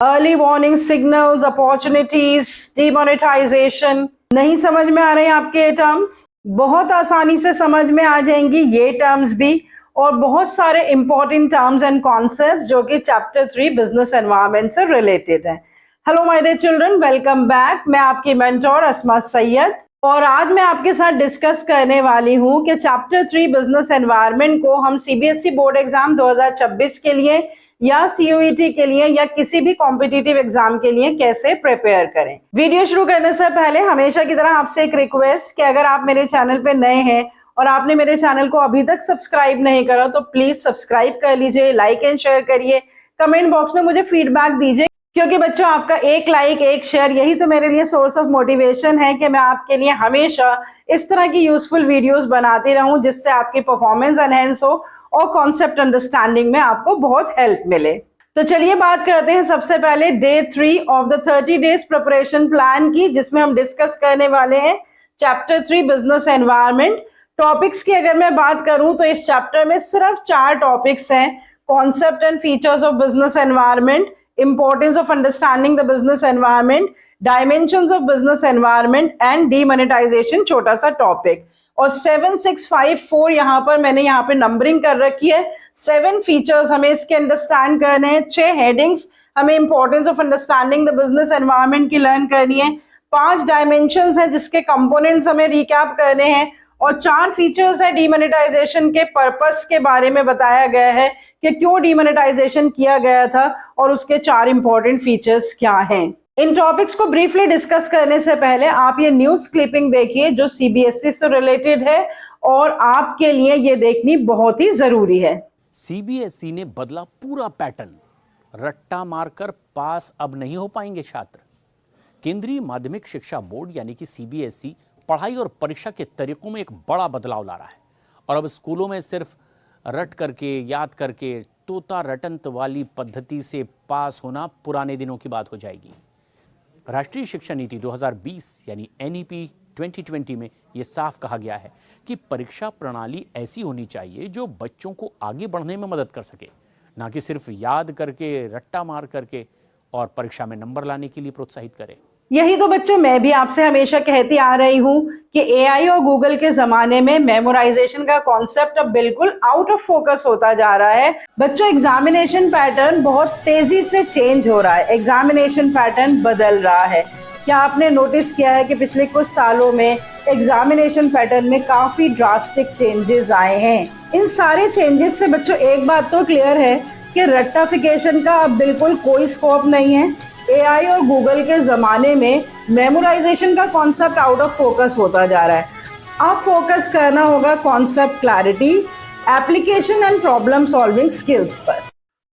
Early warning signals, opportunities, demonetisation. नहीं समझ में आ रहे हैं आपके ये टर्म्स? बहुत आसानी से समझ में आ जाएंगी ये टर्म्स भी, और बहुत सारे इंपॉर्टेंट टर्म्स एंड कॉन्सेप्ट्स जो कि चैप्टर 3 बिजनेस एनवायरनमेंट से रिलेटेड है। Hello my dear children, welcome back. मैं आपकी मेंटोर अस्मा सैयद, और आज मैं आपके साथ डिस्कस करने वाली हूं कि चैप्टर 3 बिजनेस एनवायरनमेंट को हम सीबीएसई बोर्ड एग्जाम 2026 के लिए या सीयूईटी के लिए या किसी भी कॉम्पिटिटिव एग्जाम के लिए कैसे प्रिपेयर करें। वीडियो शुरू करने से पहले हमेशा की तरह आपसे एक रिक्वेस्ट कि अगर आप मेरे चैनल पे नए हैं और आपने मेरे चैनल को अभी तक सब्सक्राइब नहीं करा तो प्लीज सब्सक्राइब कर लीजिए, लाइक एंड शेयर करिए, कमेंट बॉक्स में मुझे फीडबैक दीजिए, क्योंकि बच्चों आपका एक लाइक एक शेयर यही तो मेरे लिए सोर्स ऑफ मोटिवेशन है कि मैं आपके लिए हमेशा इस तरह की यूजफुल वीडियोस बनाती रहूं जिससे आपकी परफॉर्मेंस एनहेंस हो और कॉन्सेप्ट अंडरस्टैंडिंग में आपको बहुत हेल्प मिले। तो चलिए बात करते हैं सबसे पहले day 3 of the 30 days preparation plan की, जिसमें हम डिस्कस करने वाले हैं चैप्टर 3 बिजनेस एनवायरनमेंट। टॉपिक्स की अगर मैं बात करूं तो इस चैप्टर में सिर्फ 4 टॉपिक्स हैं: concept and features of business environment, importance of understanding the business environment, dimensions of business environment and demonetization, छोटा सा टॉपिक। और 7654 यहाँ पे नंबरिंग कर रखी है। 7 फीचर्स हमें इसके अंडरस्टैंड करने हैं, 6 हेडिंग्स हमें importance of understanding the business environment की लर्न करनी है, 5 डायमेंशंस हैं जिसके कंपोनेंट्स हमें रिकैप करने हैं, और 4 फीचर्स है डीमोनेटाइजेशन के पर्पस के बारे में बताया गया है कि क्यों डीमोनेटाइजेशन किया गया था और उसके 4 इंपॉर्टेंट फीचर्स क्या हैं। इन टॉपिक्स को ब्रीफली डिस्कस करने से पहले आप ये न्यूज क्लिपिंग देखिए जो सीबीएसई से रिलेटेड है और आपके लिए ये देखनी बहुत ही जरूरी है। सीबीएसई ने बदला पूरा पैटर्न, रट्टा मारकर पास अब नहीं हो पाएंगे छात्र। केंद्रीय माध्यमिक शिक्षा बोर्ड यानी कि सीबीएसई पढ़ाई और परीक्षा के तरीकों में एक बड़ा बदलाव ला रहा है, और अब स्कूलों में सिर्फ रट करके याद करके तोता रटंत वाली पद्धति से पास होना पुराने दिनों की बात हो जाएगी। राष्ट्रीय शिक्षा नीति 2020 यानी एनईपी 2020 में ये साफ कहा गया है कि परीक्षा प्रणाली ऐसी होनी चाहिए जो बच्चों को आगे बढ़ने में मदद कर सके, ना कि सिर्फ याद करके रट्टा मार करके और परीक्षा में नंबर लाने के लिए प्रोत्साहित करे। यही तो बच्चों मैं भी आपसे हमेशा कहती आ रही हूं कि एआई और गूगल के जमाने में मेमोराइजेशन का कॉन्सेप्ट अब बिल्कुल आउट ऑफ फोकस होता जा रहा है। बच्चों एग्जामिनेशन पैटर्न बहुत तेजी से चेंज हो रहा है, एग्जामिनेशन पैटर्न बदल रहा है। क्या आपने नोटिस किया है कि पिछले कुछ सालों में एग्जामिनेशन पैटर्न में काफी ड्रास्टिक चेंजेस आए हैं। इन सारे चेंजेस से बच्चों एक बात तो क्लियर है कि रट्टाफिकेशन का अब बिल्कुल कोई स्कोप नहीं है। एआई और गूगल के जमाने में मेमोराइजेशन का कॉन्सेप्ट आउट ऑफ फोकस होता जा रहा है। अब फोकस करना होगा concept clarity, application and problem solving skills पर।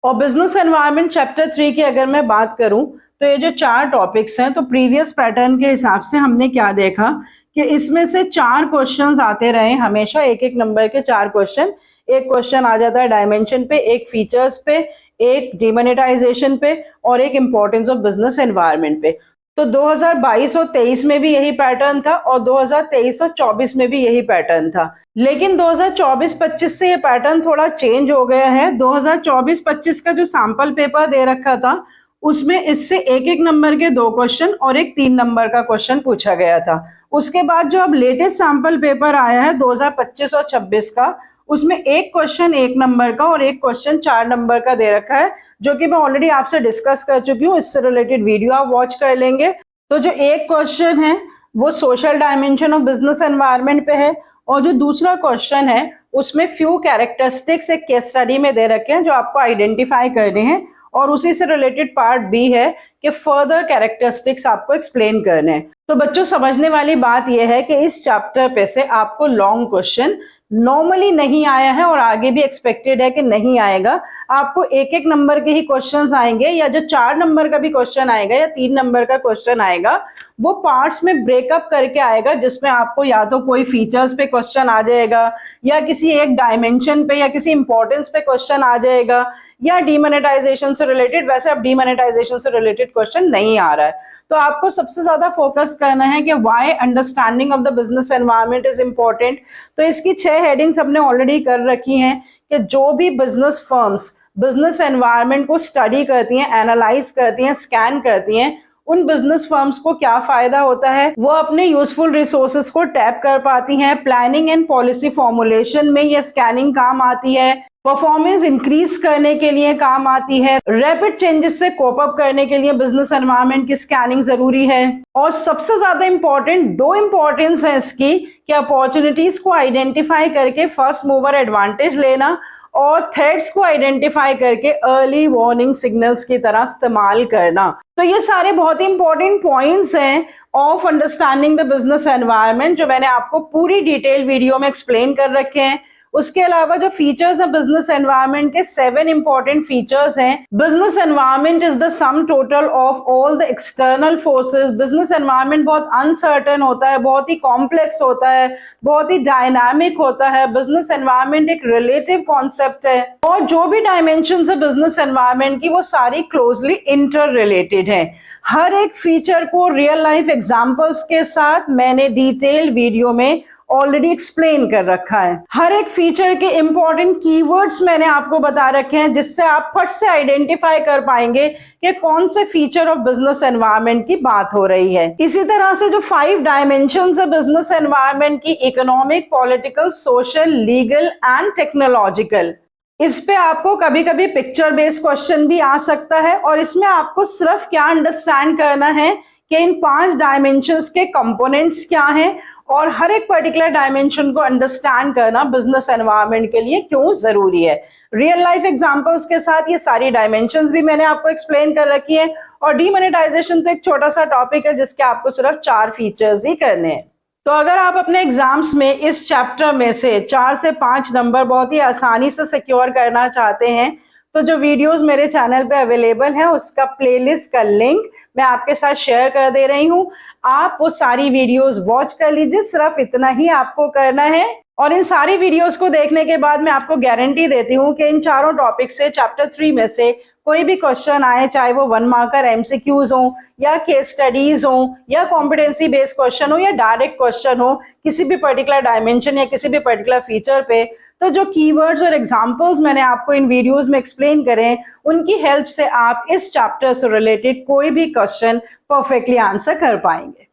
और बिजनेस एनवायरनमेंट चैप्टर 3 की अगर मैं बात करूं तो ये जो 4 टॉपिक्स हैं, तो प्रीवियस पैटर्न के हिसाब से हमने क्या देखा कि इसमें से 4 क्वेश्चंस आते रहे, हमेशा एक नंबर के 4 क्वेश्चन। एक क्वेश्चन आ जाता है डायमेंशन पे, एक फीचर्स पे, एक डिमोनेटाइजेशन पे और एक इंपॉर्टेंस ऑफ बिजनेस एनवायरनमेंट पे। तो 2022 और 23 में भी यही पैटर्न था और 2023 और 24 में भी यही पैटर्न था। लेकिन 2024-25 से ये पैटर्न थोड़ा चेंज हो गया है। 2024-25 का जो सैंपल पेपर दे रखा था उसमें इससे एक नंबर के 2 क्वेश्चन और एक 3 नंबर का क्वेश्चन पूछा गया था। उसके बाद जो अब लेटेस्ट सैंपल पेपर आया है 2025 और 26 का, उसमें एक क्वेश्चन 1 नंबर का और एक क्वेश्चन 4 नंबर का दे रखा है, जो कि मैं ऑलरेडी आपसे डिस्कस कर चुकी हूँ। इससे रिलेटेड वीडियो आप वॉच कर लेंगे। तो जो एक क्वेश्चन है वो social dimension of business environment पे है, और जो दूसरा क्वेश्चन है उसमें फ्यू कैरेक्टरिस्टिक्स एक केस स्टडी में दे रखे हैं जो आपको आइडेंटिफाई करने हैं, और उसी से रिलेटेड पार्ट बी है कि फर्दर कैरेक्टरिस्टिक्स आपको एक्सप्लेन करने हैं। तो बच्चों समझने वाली बात यह है कि इस चैप्टर पे से आपको लॉन्ग क्वेश्चन नॉर्मली नहीं आया है और आगे भी एक्सपेक्टेड है कि नहीं आएगा। आपको एक नंबर के ही क्वेश्चंस आएंगे, या जो 4 नंबर का भी क्वेश्चन आएगा या 3 नंबर का क्वेश्चन आएगा वो पार्ट्स में ब्रेकअप करके आएगा, जिसमें आपको या तो कोई फीचर्स पे क्वेश्चन आ जाएगा, या किसी एक डायमेंशन पे या किसी इंपॉर्टेंस पे क्वेश्चन आ जाएगा, या डीमोनेटाइजेशन से रिलेटेड। वैसे अब डीमोनेटाइजेशन से रिलेटेड क्वेश्चन नहीं आ रहा है। तो आपको सबसे ज्यादा फोकस करना है कि why understanding of the business environment is important. तो इसकी 6 हेडिंग्स हमने ऑलरेडी कर रखी हैं कि जो भी बिजनेस फर्म्स बिजनेस एनवायरनमेंट को स्टडी करती हैं, एनालाइज करती हैं, स्कैन करती हैं, उन बिजनेस फर्म्स को क्या फायदा होता है, वो अपने यूजफुल रिसोर्सेज को टैप कर पाती हैं। प्लानिंग एंड पॉलिसी फॉर्मुलेशन में ये स्कैनिंग काम आती है, परफॉर्मेंस इंक्रीज करने के लिए काम आती है, रैपिड चेंजेस से कोप अप करने के लिए बिजनेस एनवायरनमेंट की स्कैनिंग जरूरी है। और सबसे ज्यादा इंपॉर्टेंट दो इंपॉर्टेंस है इसकी कि अपॉर्चुनिटीज को आइडेंटिफाई करके फर्स्ट मूवर एडवांटेज लेना और थ्रेट्स को आइडेंटिफाई करके अर्ली वार्निंग सिग्नल्स की तरह इस्तेमाल करना। तो ये सारे बहुत ही इंपॉर्टेंट पॉइंट्स हैं of understanding the business environment, जो मैंने आपको पूरी डिटेल वीडियो में एक्सप्लेन कर रखे हैं। उसके अलावा जो फीचर्स हैं बिजनेस एनवायरनमेंट के, 7 इंपॉर्टेंट फीचर्स हैं। Business environment is the sum total of all the external forces. Business environment बहुत अनसर्टेन होता है, बहुत ही कॉम्प्लेक्स होता है, बहुत ही डायनामिक होता है। बिजनेस एनवायरनमेंट एक रिलेटिव कॉन्सेप्ट है और जो भी डायमेंशंस है बिजनेस एनवायरनमेंट की वो सारी क्लोजली इंटर रिलेटेड है। हर एक फीचर को रियल लाइफ एग्जांपल्स के साथ मैंने डिटेल वीडियो में ऑलरेडी एक्सप्लेन कर रखा है। हर एक फीचर के इंपॉर्टेंट कीवर्ड्स मैंने आपको बता रखे हैं, जिससे आप फट से आइडेंटिफाई कर पाएंगे कि कौन से फीचर ऑफ बिजनेस एनवायरनमेंट की बात हो रही है। इसी तरह से जो 5 डायमेंशंस है बिजनेस एनवायरनमेंट की, economic, political, social, legal and technological, इस पे आपको कभी कभी पिक्चर बेस्ड क्वेश्चन भी आ सकता है। और इसमें आपको सिर्फ क्या अंडरस्टैंड करना है कि इन 5 डायमेंशंस के कंपोनेंट्स क्या हैं और हर एक पर्टिकुलर डायमेंशन को अंडरस्टैंड करना बिजनेस एनवायरनमेंट के लिए क्यों जरूरी है। रियल लाइफ एग्जांपल्स के साथ ये सारी डायमेंशंस भी मैंने आपको एक्सप्लेन कर रखी है। और डीमोनेटाइजेशन तो एक छोटा सा टॉपिक है जिसके आपको सिर्फ 4 फीचर्स ही करने हैं। तो अगर आप अपने एग्जाम्स में इस चैप्टर में से 4 से 5 नंबर बहुत ही आसानी से सिक्योर करना चाहते हैं, तो जो वीडियोस मेरे चैनल पे अवेलेबल है उसका प्लेलिस्ट का लिंक मैं आपके साथ शेयर कर दे रही हूँ। आप वो सारी वीडियोस वॉच कर लीजिए, सिर्फ इतना ही आपको करना है। और इन सारी वीडियोस को देखने के बाद मैं आपको गारंटी देती हूँ कि इन चारों टॉपिक से चैप्टर 3 में से कोई भी क्वेश्चन आए, चाहे वो 1 मार्कर एमसीक्यूज हो या केस स्टडीज हो या कॉम्पिटेंसी बेस्ड क्वेश्चन हो या डायरेक्ट क्वेश्चन हो किसी भी पर्टिकुलर डायमेंशन या किसी भी पर्टिकुलर फीचर पे, तो जो कीवर्ड्स और एग्जांपल्स मैंने आपको इन वीडियोस में एक्सप्लेन करे, उनकी हेल्प से आप इस चैप्टर से रिलेटेड कोई भी क्वेश्चन परफेक्टली आंसर कर पाएंगे।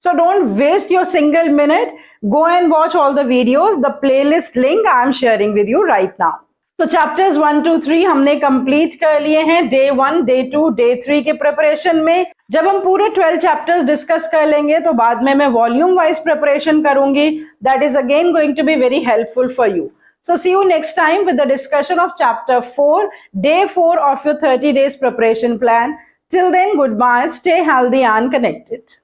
So don't waste your single minute. Go and watch all the videos. The playlist link I am sharing with you right now. तो चैप्टर्स 1 to 3 हमने कंप्लीट कर लिए हैं डे 1, डे 2, डे 3 के preparation में। जब हम पूरे 12 चैप्टर्स डिस्कस कर लेंगे तो बाद में मैं वॉल्यूम वाइज प्रिपरेशन करूंगी। That is again going to be very helpful for you. So see you next time with the discussion of chapter 4, day 4 of your 30 days preparation plan. Till then, goodbye, stay healthy and connected.